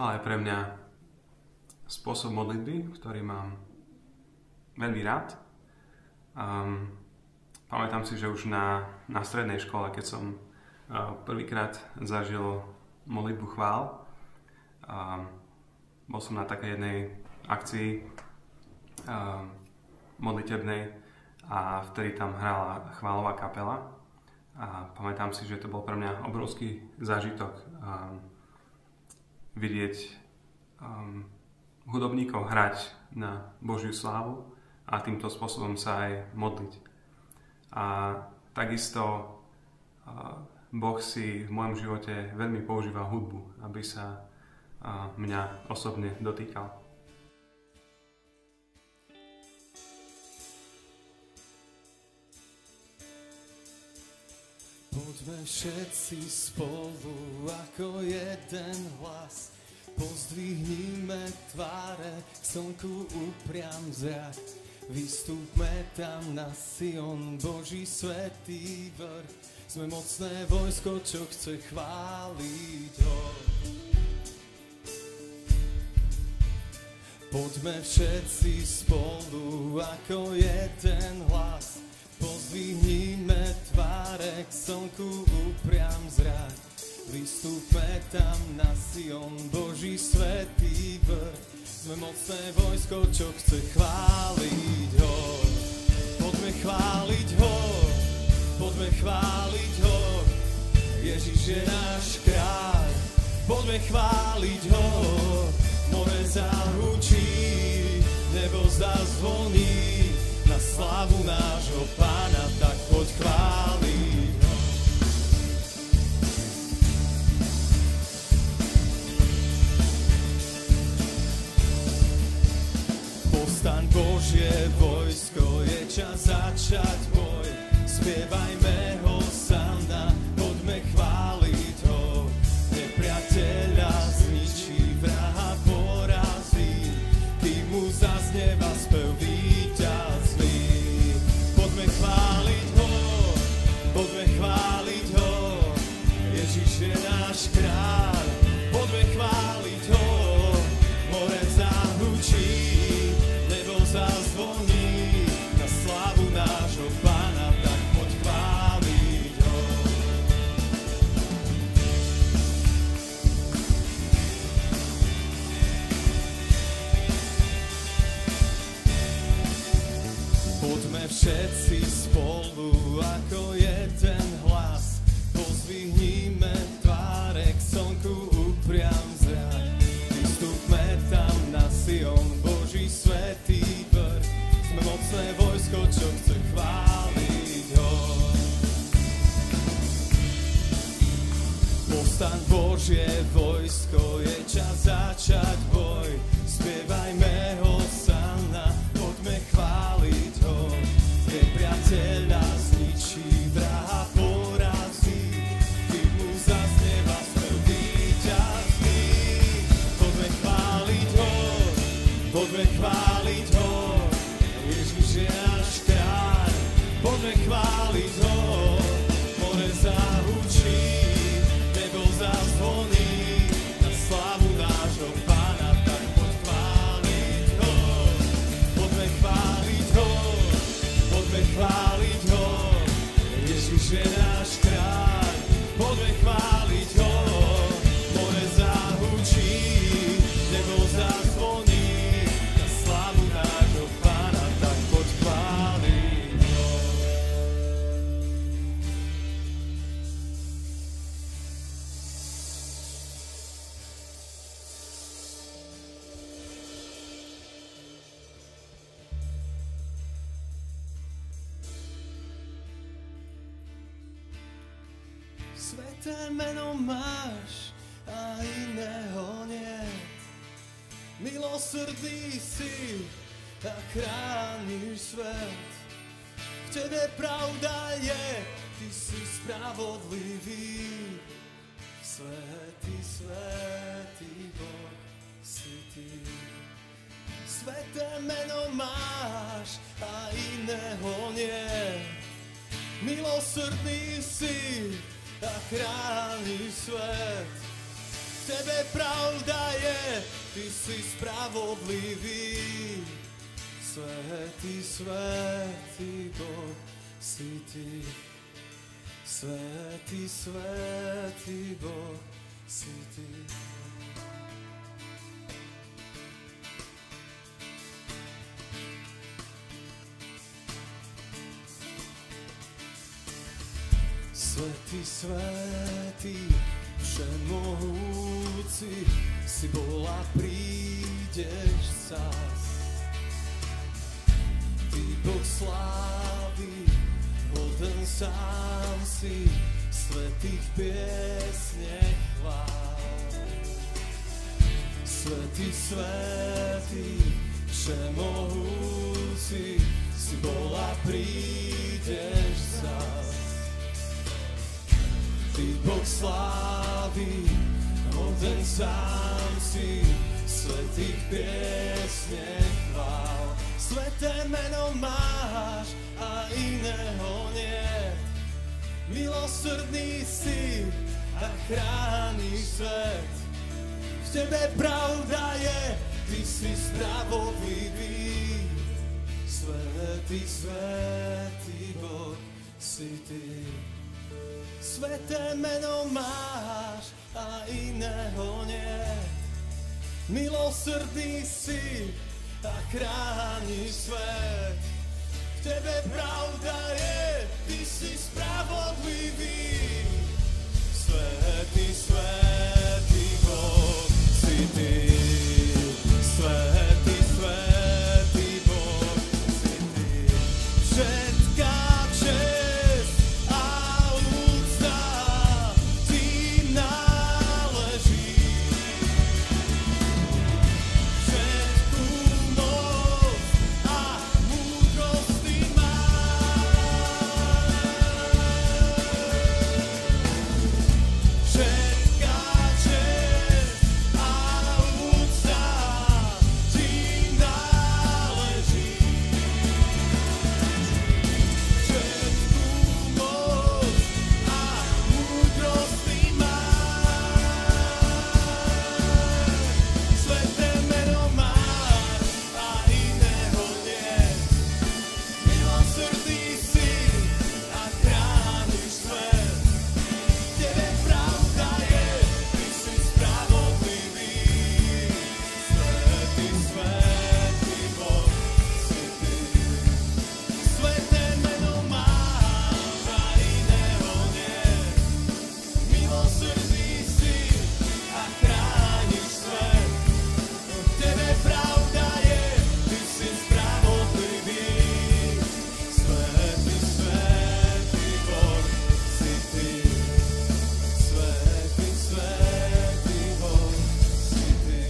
ale aj pre mňa spôsob modlitby, ktorý mám veľmi rád. Pamätám si, že už na strednej škole, keď som prvýkrát zažil modlitbu chvál, bol som na takej jednej akcii modlitebnej a vtedy tam hrala chválová kapela a pamätám si, že to bol pre mňa obrovský zážitok vidieť hudobníkov hrať na Božiu slávu a týmto spôsobom sa aj modliť. A takisto Boh si v mojom živote veľmi používa hudbu, aby sa mňa osobne dotýkal. Poďme všetci spolu ako jeden hlas, pozdvihnime tváre, k slnku upriam zrak. Vystúpme tam na Sion, Boží svätý vrch. Sme mocné vojsko, čo chce chváliť ho. Poďme všetci spolu ako jeden hlas, pozdvihnime tváre, k slnku upriam zrak. Vystúpme tam na Sion, Boží svätý vrch. Sme mocné vojsko, čo chce chváliť ho. Poďme chváliť ho, poďme chváliť ho. Ježiš je náš kráľ. Poďme chváliť ho, more zahučí, nebo zazvoní na slávu nášho Pána, tak poď chváliť ho. Povstaň Božie vojsko, je čas začať boj. Spievajme hosanna, poďme chváliť ho. Nepriateľa zničí, vraha porazí, kým mu zaznieva spev víťazný. Poďme chváliť ho, poďme chváliť ho. Ježiš je náš kráľ. Poďme chváliť ho, more zahučí, zazvoní na slávu nášho Pána, tak poď chváliť ho. Poďme všetci spolu ako jeden hlas, pozdvihnime tváre, k slnku upriam zrak. Vystúpme tam na Sion, Boží svätý vrch. Sme mocné vojsko, čo chce chváliť ho. Povstaň Božie vojsko, je čas začať boj. Spievajme hosanna, poďme chváliť ho. Nepriateľa zničí, vraha porazí, kým mu zaznieva spev víťazný. Poďme chváliť ho, poďme chváliť ho. Ježiš je náš kráľ. Poďme chváliť ho, more zahučí, nebo zazvoní na slávu nášho Pána, tak poď chváliť ho. Poďme chváliť ho, poďme chváliť ho. Ježiš je náš kráľ. Poďme chváliť ho, more zahučí, nebo zazvoní na slávu nášho Pána, tak poď chváliť ho. Sveté meno máš a iného niet. Milosrdný si a chrániš svet. V tebe pravda je, ty si spravodlivý. Svätý, svätý Boh si ty. Sveté meno máš a iného nie. Milosrdný si a chrániš svet. V Tebe pravda je, Ty si spravodlivý. Svätý, svätý Boh si Ty. Svätý, svätý Boh si Ty. Svätý, svätý, všemohúci, si bol a prídeš zas. Ty Boh slávy, hoden sám si, svätých piesne chvál. Svätý, svätý, všemohúci, si bol a prídeš zas. Ty Boh slávy, hoden sám si, svätých piesne chvál. Sveté meno máš a iného nie. Milosrdný si a chrániš svet. V Tebe pravda je, Ty si spravodlivý. Svätý, svätý Boh si Ty. Sveté meno máš a iného nie. Milosrdný si a chrániš svet. V Tebe pravda je, Ty si spravodlivý. Svätý, svätý Boh si Ty. Svätý, svätý Boh si Ty. Všetká česť a úcta Ti náleží. Všetkú moc a múdrosť Ty máš. Všetká česť a úcta Ti náleží. Všetkú moc a múdrosť Ty máš. Sveté meno máš a iného nie. Milosrdný si a chrániš svet. V Tebe pravda je, Ty si spravodlivý. Svätý, svätý Boh si Ty. Sveté meno máš a iného nie. Milosrdný si a chrániš svet. V Tebe pravda je, Ty si spravodlivý. Svätý, svätý Boh si Ty. Svätý, svätý Boh si Ty.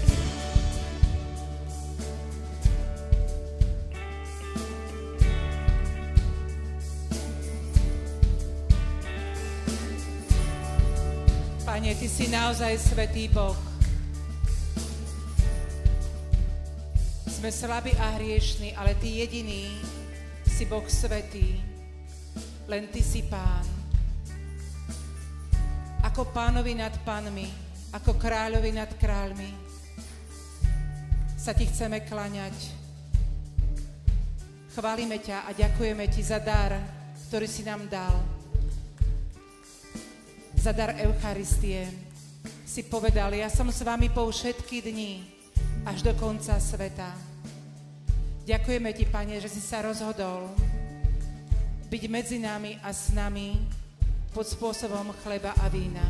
Pane, Ty si naozaj svätý Boh. Sme slabí a hriešni, ale Ty jediný si Boh svätý. Len Ty si Pán. Ako Pánovi nad pánmi, ako Kráľovi nad kráľmi sa Ti chceme kláňať. Chválime ťa a ďakujeme Ti za dar, ktorý si nám dal. Za dar Eucharistie. Si povedal, ja som s vami po všetky dni, až do konca sveta. Ďakujeme Ti, Pane, že si sa rozhodol byť medzi nami a s nami pod spôsobom chleba a vína.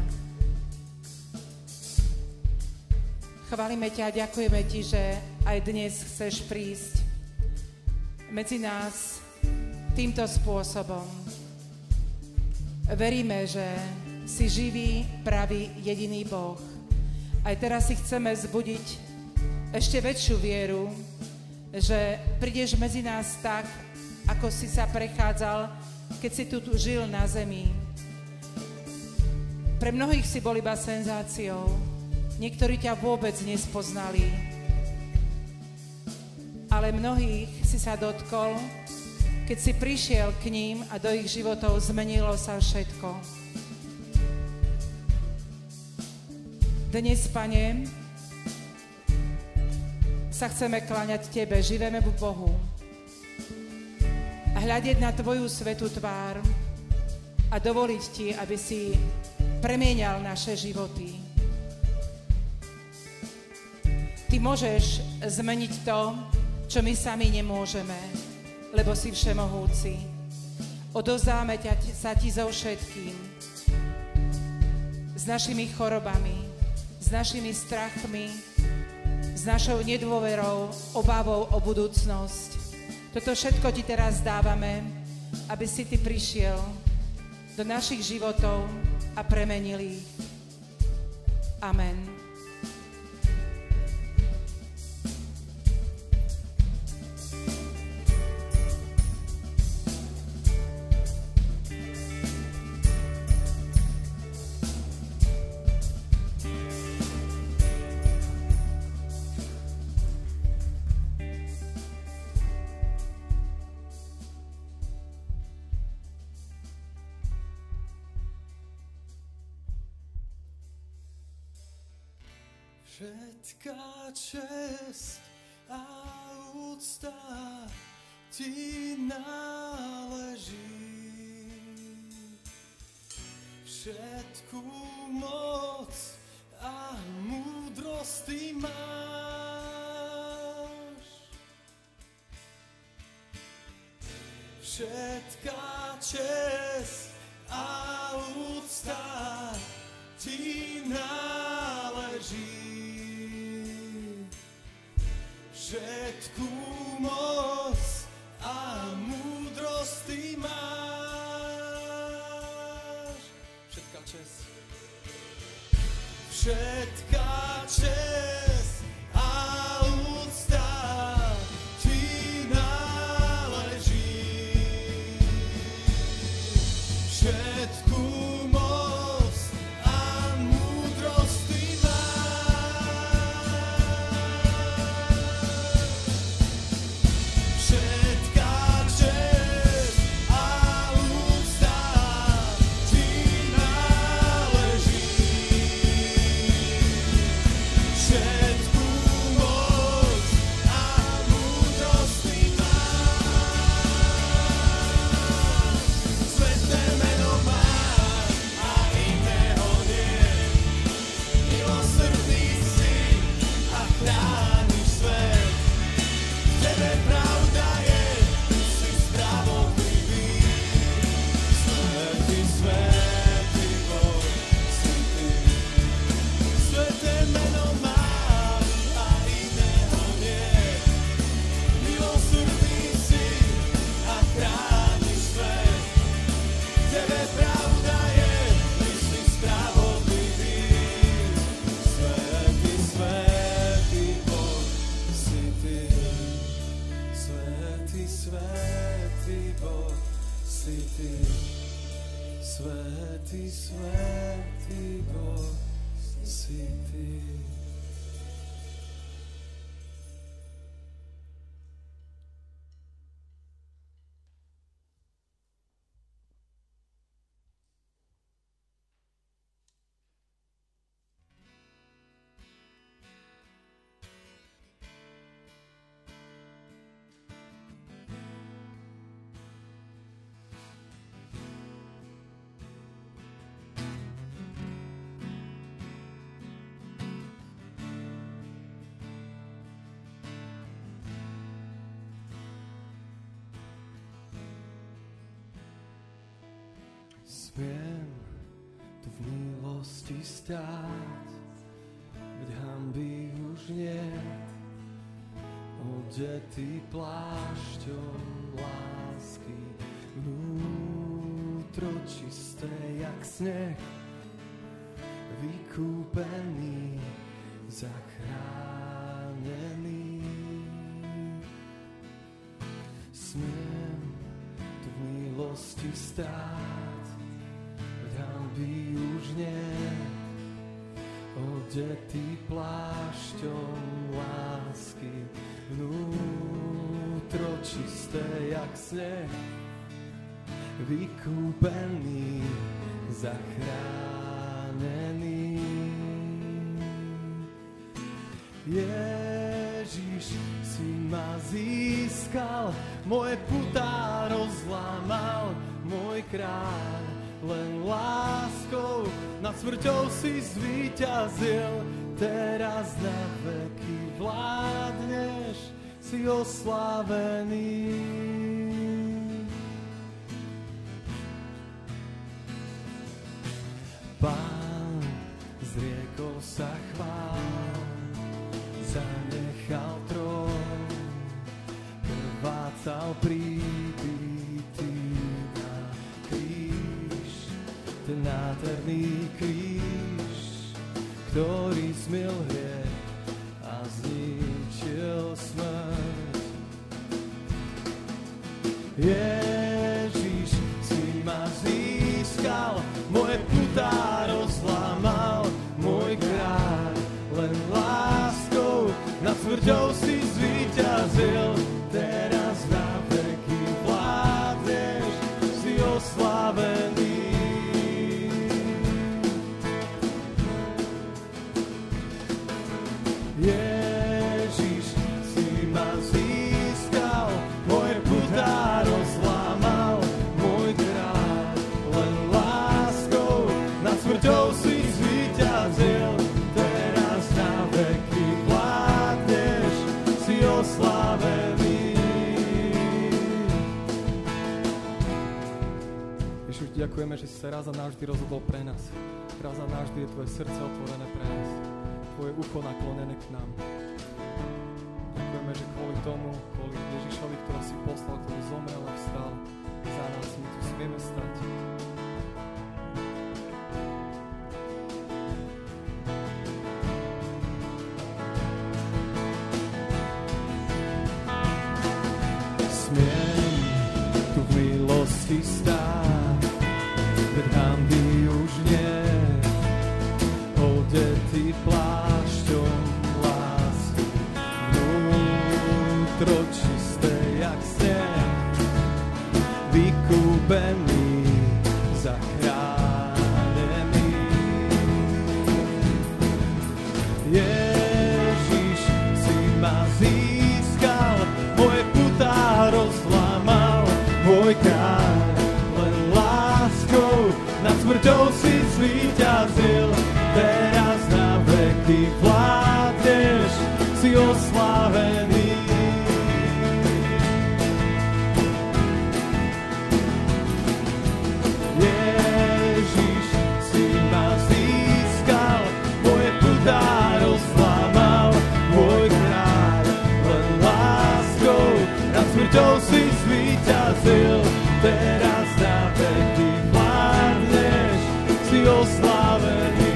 Chválime ťa a ďakujeme Ti, že aj dnes chceš prísť medzi nás týmto spôsobom. Veríme, že si živý, pravý, jediný Boh. Aj teraz si chceme zbudiť ešte väčšiu vieru, že prídeš medzi nás tak, ako si sa prechádzal, keď si tu žil na zemi. Pre mnohých si bol iba senzáciou. Niektorí ťa vôbec nespoznali. Ale mnohých si sa dotkol, keď si prišiel k ním a do ich životov zmenilo sa všetko. Dnes, Pane, sa chceme kláňať Tebe, živému Bohu, a hľadieť na Tvoju svätú tvár a dovoliť Ti, aby si premieňal naše životy. Ty môžeš zmeniť to, čo my sami nemôžeme, lebo si všemohúci. Odovzdáme sa Ti so všetkým. S našimi chorobami, s našimi strachmi, s našou nedôverou, obavou o budúcnosť. Toto všetko Ti teraz dávame, aby si Ty prišiel do našich životov a premenil ich. Amen. Všetká česť a úcta Ti náleží. Všetkú moc a múdrosť Ty máš. Všetká česť a úcta Ti náleží. Všetkú moc a múdrosť Ty máš. Všetká česť. Všetká česť a úcta Ti náleží. Všetkú moc a múdrosť Ty Svätý, svätý Boh si Ty. Smiem tu v milosti stáť, veď hanby už niet, odetý plášťom lásky, vnútro čisté jak sneh, vykúpený, zachránený. Smiem tu v milosti stáť, hanby už nie, odetý plášťom lásky, vnútro čisté jak sneh, vykúpený, zachránený. Ježiš, si ma získal, moje putá rozlámal, môj kráľ, len láskou nad smrťou si zvíťazil, teraz na veky vládneš, si oslávený. Pán zriekol sa chvál, zanechal trón, krvácal pribitý na kríž, ten nádherný kríž, ktorý smil hriech a zničil smrť. Ježiš, si ma získal, moje putá rozlámal, môj kráľ, len láskou nad smrťou si zvíťazil, teraz na veky vládneš, si oslávený. Ježiš, si ma získal, moje putá rozlámal, môj kráľ, len láskou nad smrťou si zvíťazil, teraz na veky vládneš, si oslávený. Ježiš, ďakujeme, že si sa raz a navždy rozhodol pre nás. Raz a navždy je tvoje srdce otvorené pre nás. Tvoje ucho naklonené k nám. Ďakujeme, že kvôli tomu, kvôli Ježišovi, ktorého si poslal, ktorý zomrel a vstal, za nás my tu smieme stať. Smiem tu v milosti stáť, veď hanby už nie, odetý plášťom lásky, vnútro čisté jak sneh, vykúpený, zachránený. Ježiš, si ma získal, moje putá rozlámal, môj kráľ, len láskou nad smrťou si zvíťazil, teraz na veky vládneš, si oslávený. Ježiš, si ma získal, moje putá rozlámal, môj kráľ, len láskou nad smrťou si zvíťazil, teraz na veky vládneš, si oslávený.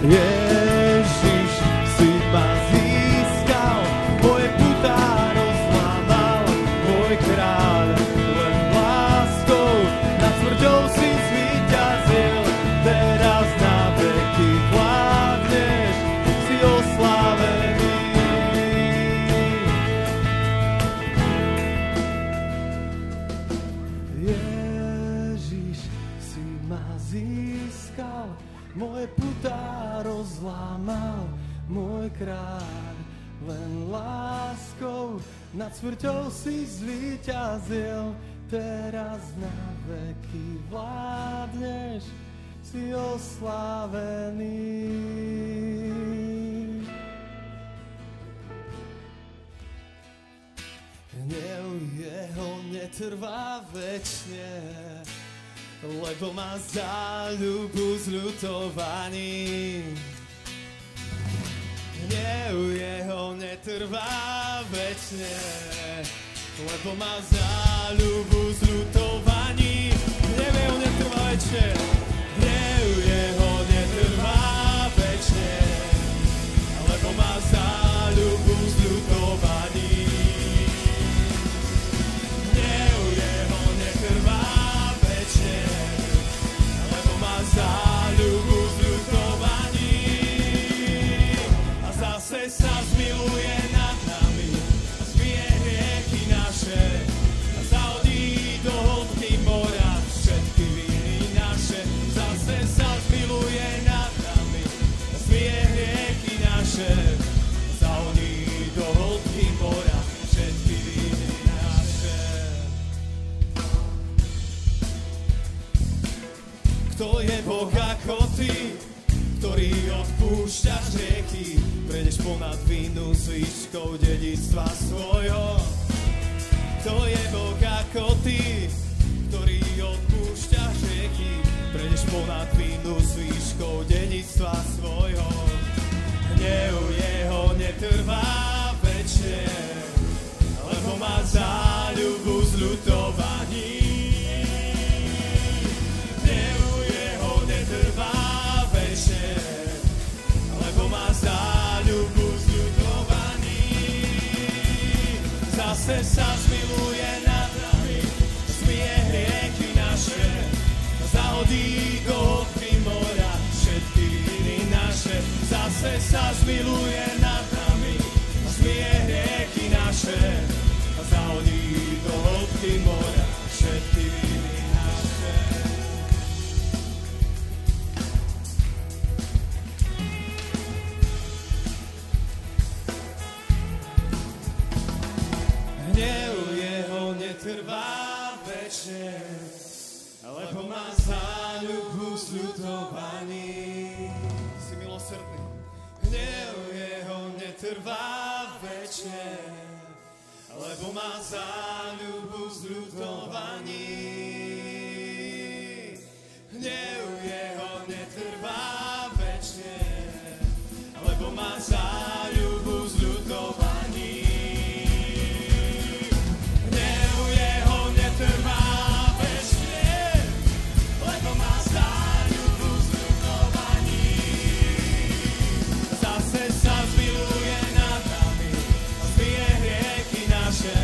Ježiš, si ma získal, moje putá rozlámal, môj kráľ, len láskou nad smrťou si zvíťazil, teraz na veky vládneš, si oslávený. Ježiš, si ma získal, moje putá rozlámal, môj kráľ, len láskou nad smrťou si zvíťazil, teraz na veky vládneš, si oslávený. Hnev jeho netrvá večne, lebo má záľubu zľutovaní. Hnev jeho netrvá večne, lebo má záľubu zľutovaní. Hnev jeho netrvá večne, hnev jeho netrvá večne, lebo má záľubu zľutovaní. Hnev jeho netrvá večne, lebo má záľubu zľutovaní. A zase sa zmiluje nad nami a zmije hriechy naše a zahodí do hĺbky mora všetky viny naše. Zase sa zmiluje nad nami a zmije hriechy naše a zahodí do hĺbky mora všetky viny naše. Kto je Boh ako ty, ktorý odpúšťaš hriechy, prejdeš ponad vinu s výškou dedičstva svojho. Kto je Boh ako ty, ktorý odpúšťaš hriechy, prejdeš ponad vinu s výškou dedičstva svojho. Hnev jeho netrvá večne, lebo má záľubu zľutovaní. Hnev jeho netrvá večne, lebo má záľubu zľutovaní. Zase sa zmiluje nad nami, zmije hriechy naše, zahodí do hĺbky mora všetky viny naše. Zase sa zmiluje nad nami, zmije hriechy naše, zahodí do hĺbky mora všetky viny naše. Hnev jeho netrvá večne, lebo má záľubu zľutovaní. Si milosrdný. Hnev jeho netrvá večne, lebo má záľubu zľutovaní. Hnev jeho netrvá večne, lebo má záľubu zľutovaní. Hnev jeho netrvá večne, lebo má záľubu zľutovaní. Zase sa zmiluje nad nami a zmije hriechy naše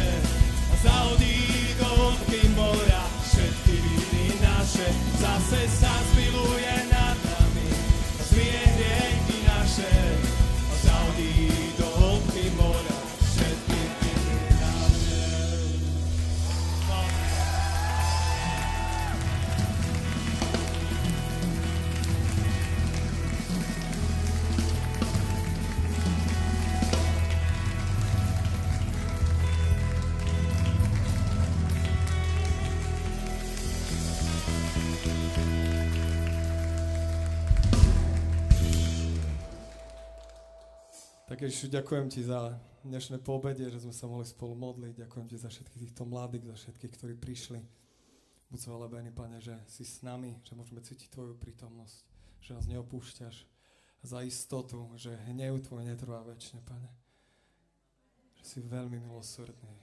a zahodí do hĺbky mora všetky viny naše. Zase sa zmiluje nad nami a zmije hriechy naše a zahodí do hĺbky mora všetky viny naše. Tak Ježišu, ďakujem ti za dnešné poobede, že sme sa mohli spolu modliť. Ďakujem ti za všetkých týchto mladých, za všetkých, ktorí prišli. Buď zvelebený, Pane, že si s nami, že môžeme cítiť tvoju prítomnosť, že nás neopúšťaš. Za istotu, že hnev tvoj netrvá večne, Pane. Že si veľmi milosrdný.